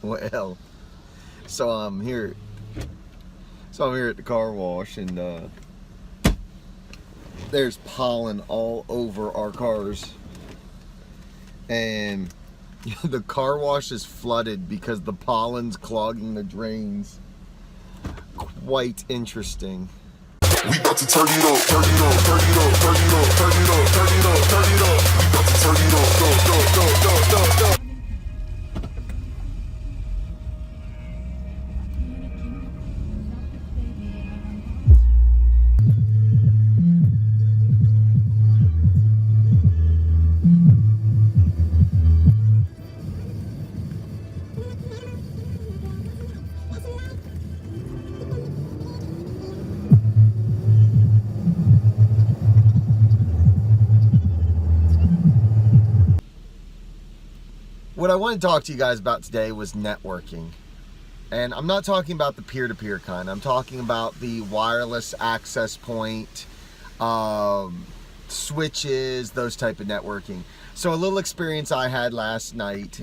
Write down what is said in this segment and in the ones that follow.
Well, so I'm here. So I'm here at the car wash, and there's pollen all over our cars, and the car wash is flooded because the pollen's clogging the drains. Quite interesting. We about to turn it up, turn it up, turn it up, turn it up, turn it up, turn it up, turn it up. We about to turn it up, go. What I want to talk to you guys about today was networking. And I'm not talking about the peer-to-peer kind. I'm talking about the wireless access point, switches, those type of networking. So a little experience I had last night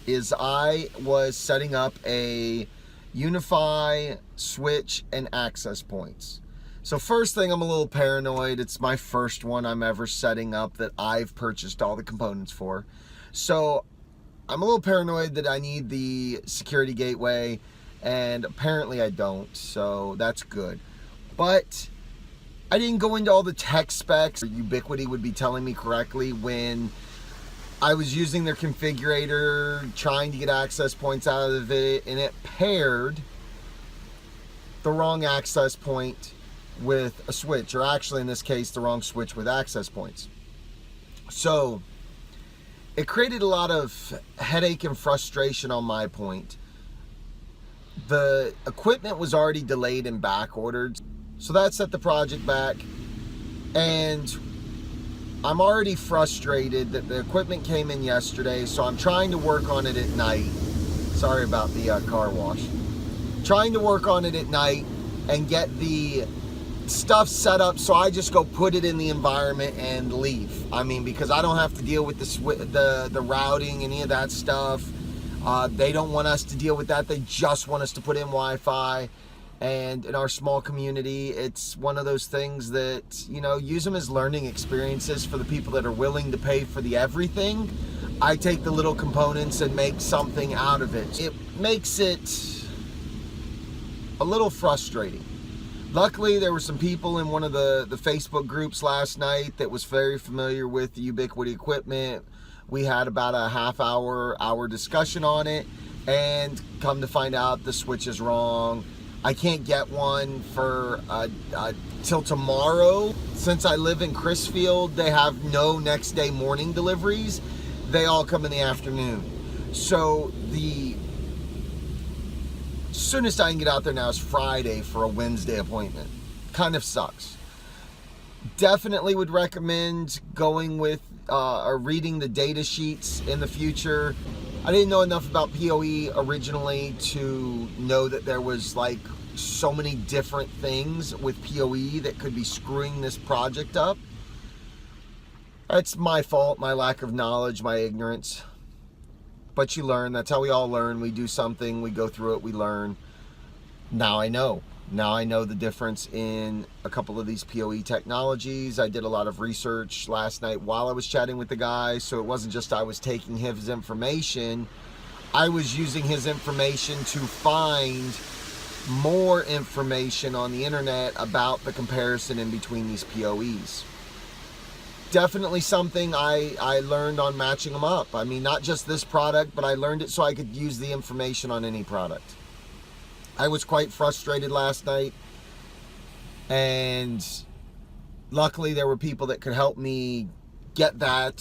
is I was setting up a Unifi switch and access points. So first thing, I'm a little paranoid. It's my first one I'm ever setting up that I've purchased all the components for. So I'm a little paranoid that I need the security gateway, and apparently I don't, so that's good. But I didn't go into all the tech specs. Ubiquiti would be telling me correctly when I was using their configurator, trying to get access points out of it, and it paired the wrong access point with a switch, or actually in this case the wrong switch with access points. So it created a lot of headache and frustration on my point. The equipment was already delayed and back ordered, so that set the project back, and I'm already frustrated that the equipment came in yesterday, so I'm trying to work on it at night. Sorry about the car wash. Trying to work on it at night and get the stuff set up so I just go put it in the environment and leave. I mean, because I don't have to deal with the routing, any of that stuff. They don't want us to deal with that. They just want us to put in Wi-Fi. And in our small community, it's one of those things that, you know, use them as learning experiences for the people that are willing to pay for the everything. I take the little components and make something out of it. It makes it a little frustrating. Luckily, there were some people in one of the Facebook groups last night that was very familiar with the Ubiquiti equipment. We had about a hour discussion on it, and come to find out the switch is wrong. I can't get one for till tomorrow. Since I live in Crisfield, they have no next day morning deliveries. They all come in the afternoon. So the soonest I can get out there now is Friday for a Wednesday appointment. Kind of sucks. Definitely would recommend going with or reading the data sheets in the future. I didn't know enough about POE originally to know that there was like so many different things with POE that could be screwing this project up. That's my fault, my lack of knowledge, my ignorance. But you learn. That's how we all learn. We do something, we go through it, we learn. Now I know. Now I know the difference in a couple of these POE technologies. I did a lot of research last night while I was chatting with the guy, so it wasn't just I was taking his information. I was using his information to find more information on the internet about the comparison in between these POEs. Definitely something I learned on matching them up. I mean, not just this product, but I learned it so I could use the information on any product. I was quite frustrated last night, and luckily there were people that could help me get that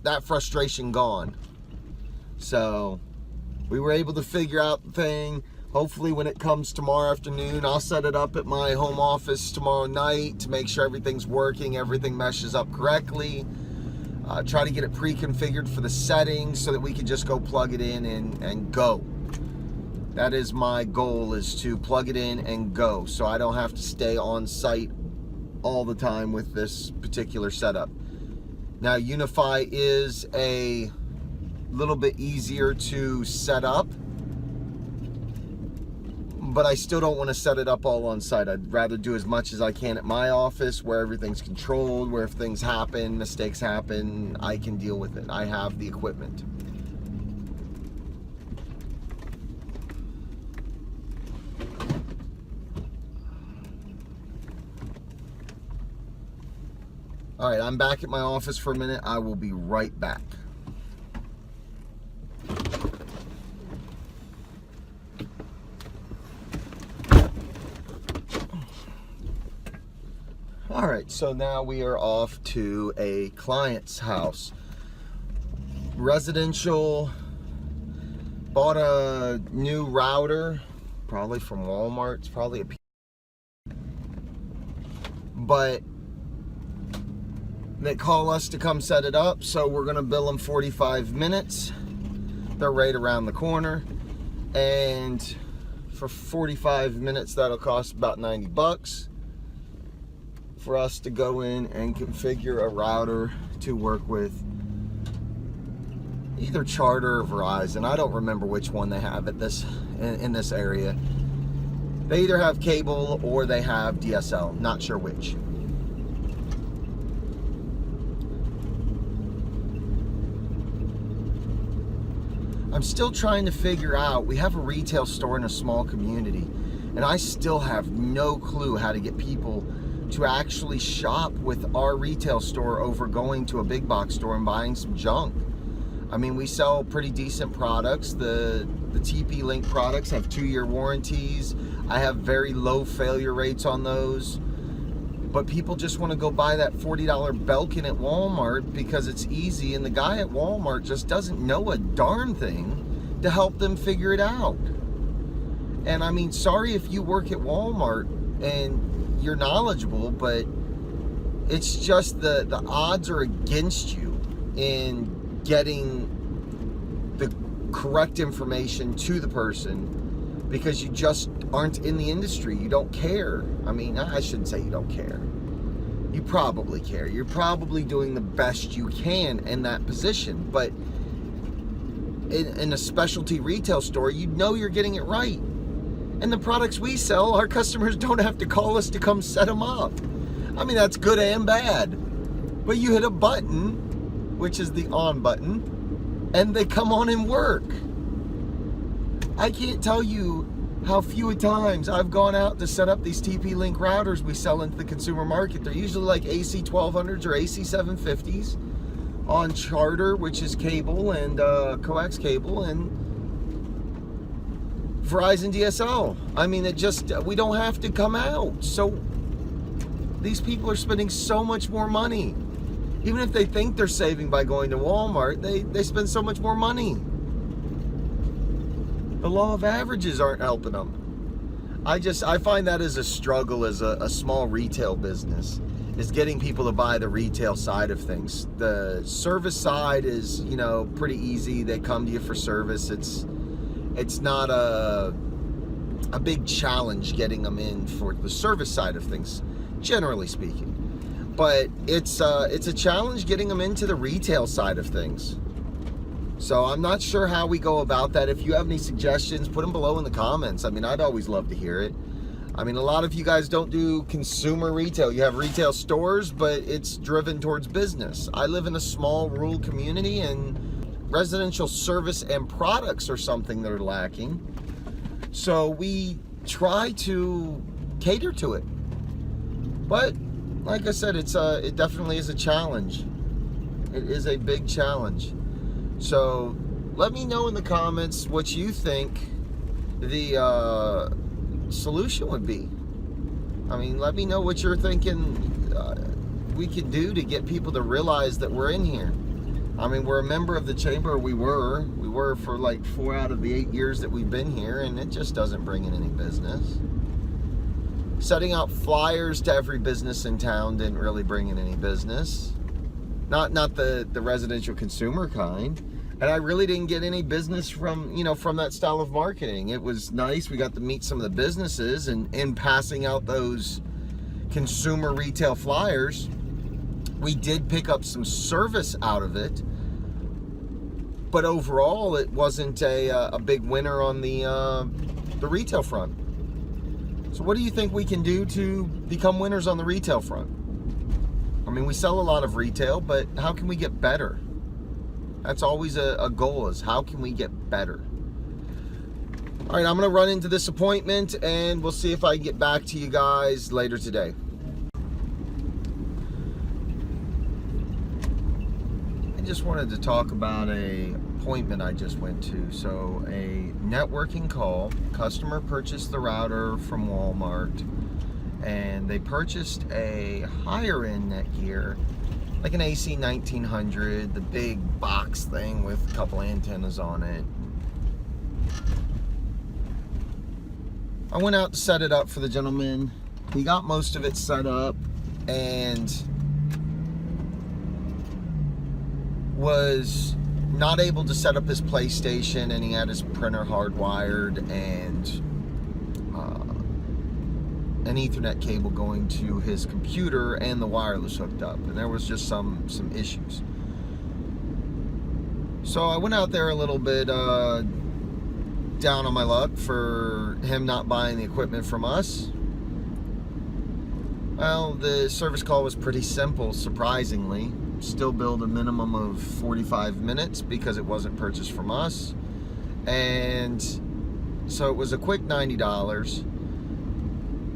that frustration gone. So we were able to figure out the thing. Hopefully when it comes tomorrow afternoon, I'll set it up at my home office tomorrow night to make sure everything's working, everything meshes up correctly. Try to get it pre-configured for the settings so that we can just go plug it in and go. That is my goal, is to plug it in and go, so I don't have to stay on site all the time with this particular setup. Now, Unifi is a little bit easier to set up, but I still don't want to set it up all on site. I'd rather do as much as I can at my office, where everything's controlled, where if things happen, mistakes happen, I can deal with it. I have the equipment. All right, I'm back at my office for a minute. I will be right back. All right, so now we are off to a client's house. Residential, bought a new router, probably from Walmart. It's probably but they call us to come set it up, so we're gonna bill them 45 minutes. They're right around the corner, and for 45 minutes, that'll cost about 90 bucks for us to go in and configure a router to work with either Charter or Verizon. I don't remember which one they have at this in this area. They either have cable or they have DSL, not sure which. I'm still trying to figure out, we have a retail store in a small community, and I still have no clue how to get people to actually shop with our retail store over going to a big box store and buying some junk. I mean, we sell pretty decent products. The TP-Link products have 2-year warranties. I have very low failure rates on those. But people just want to go buy that $40 Belkin at Walmart because it's easy, and the guy at Walmart just doesn't know a darn thing to help them figure it out. And I mean, sorry if you work at Walmart and you're knowledgeable, but it's just the odds are against you in getting the correct information to the person because you just aren't in the industry. You don't care. I mean, I shouldn't say you don't care. You probably care. You're probably doing the best you can in that position, but in a specialty retail store, you know you're getting it right. And the products we sell, our customers don't have to call us to come set them up. I mean, that's good and bad. But you hit a button, which is the on button, and they come on and work. I can't tell you how few times I've gone out to set up these TP-Link routers we sell into the consumer market. They're usually like AC 1200s or AC 750s on Charter, which is cable, and coax cable, and Verizon DSL. I mean, we don't have to come out. So these people are spending so much more money. Even if they think they're saving by going to Walmart, they spend so much more money. The law of averages aren't helping them. I find that as a struggle as a small retail business, is getting people to buy the retail side of things. The service side is, pretty easy. They come to you for service. It's not a big challenge getting them in for the service side of things, generally speaking. But it's a challenge getting them into the retail side of things. So I'm not sure how we go about that. If you have any suggestions, put them below in the comments. I mean, I'd always love to hear it. I mean, a lot of you guys don't do consumer retail. You have retail stores, but it's driven towards business. I live in a small rural community, and residential service and products are something that are lacking. So we try to cater to it. But like I said, it definitely is a challenge. It is a big challenge. So let me know in the comments what you think the solution would be. I mean, let me know what you're thinking we could do to get people to realize that we're in here. I mean, we're a member of the chamber. We were for like 4 out of the 8 years that we've been here, and it just doesn't bring in any business. Setting out flyers to every business in town didn't really bring in any business. Not the residential consumer kind. And I really didn't get any business from that style of marketing. It was nice. We got to meet some of the businesses, and in passing out those consumer retail flyers, We did pick up some service out of it, but overall it wasn't a big winner on the retail front. So what do you think we can do to become winners on the retail front? I mean, we sell a lot of retail, but how can we get better? That's always a goal, is how can we get better? All right, I'm gonna run into this appointment and we'll see if I can get back to you guys later today. I just wanted to talk about a appointment I just went to. So a networking call, customer purchased the router from Walmart, and they purchased a higher end Netgear, like an AC 1900, the big box thing with a couple antennas on it. I went out to set it up for the gentleman. He got most of it set up and was not able to set up his PlayStation, and he had his printer hardwired and an Ethernet cable going to his computer and the wireless hooked up, and there was just some issues. So I went out there a little bit down on my luck for him not buying the equipment from us. Well, the service call was pretty simple, surprisingly. Still billed a minimum of 45 minutes because it wasn't purchased from us. And so it was a quick $90.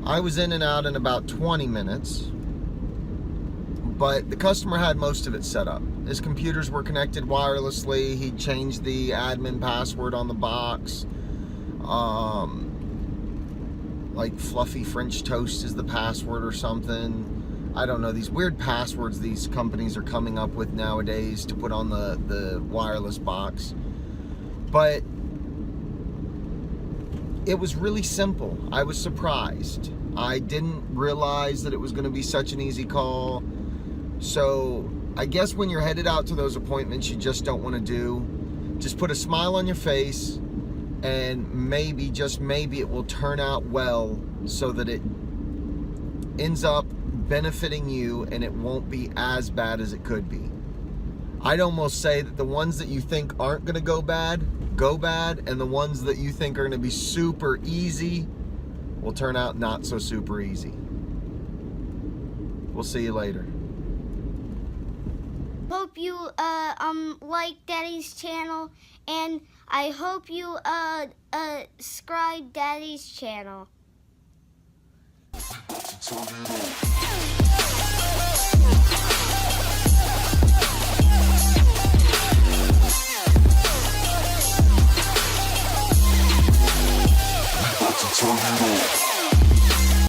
I was in and out in about 20 minutes, but the customer had most of it set up. His computers were connected wirelessly. He changed the admin password on the box. Like Fluffy French Toast is the password or something. I don't know, these weird passwords these companies are coming up with nowadays to put on the wireless box. But it was really simple. I was surprised. I didn't realize that it was going to be such an easy call. So I guess when you're headed out to those appointments you just don't want to do, just put a smile on your face, and maybe, just maybe, it will turn out well so that it ends up benefiting you and it won't be as bad as it could be. I'd almost say that the ones that you think aren't going to go bad, and the ones that you think are going to be super easy will turn out not so super easy. We'll see you later. Hope you like Daddy's channel, and I hope you subscribe Daddy's channel. Turn it on.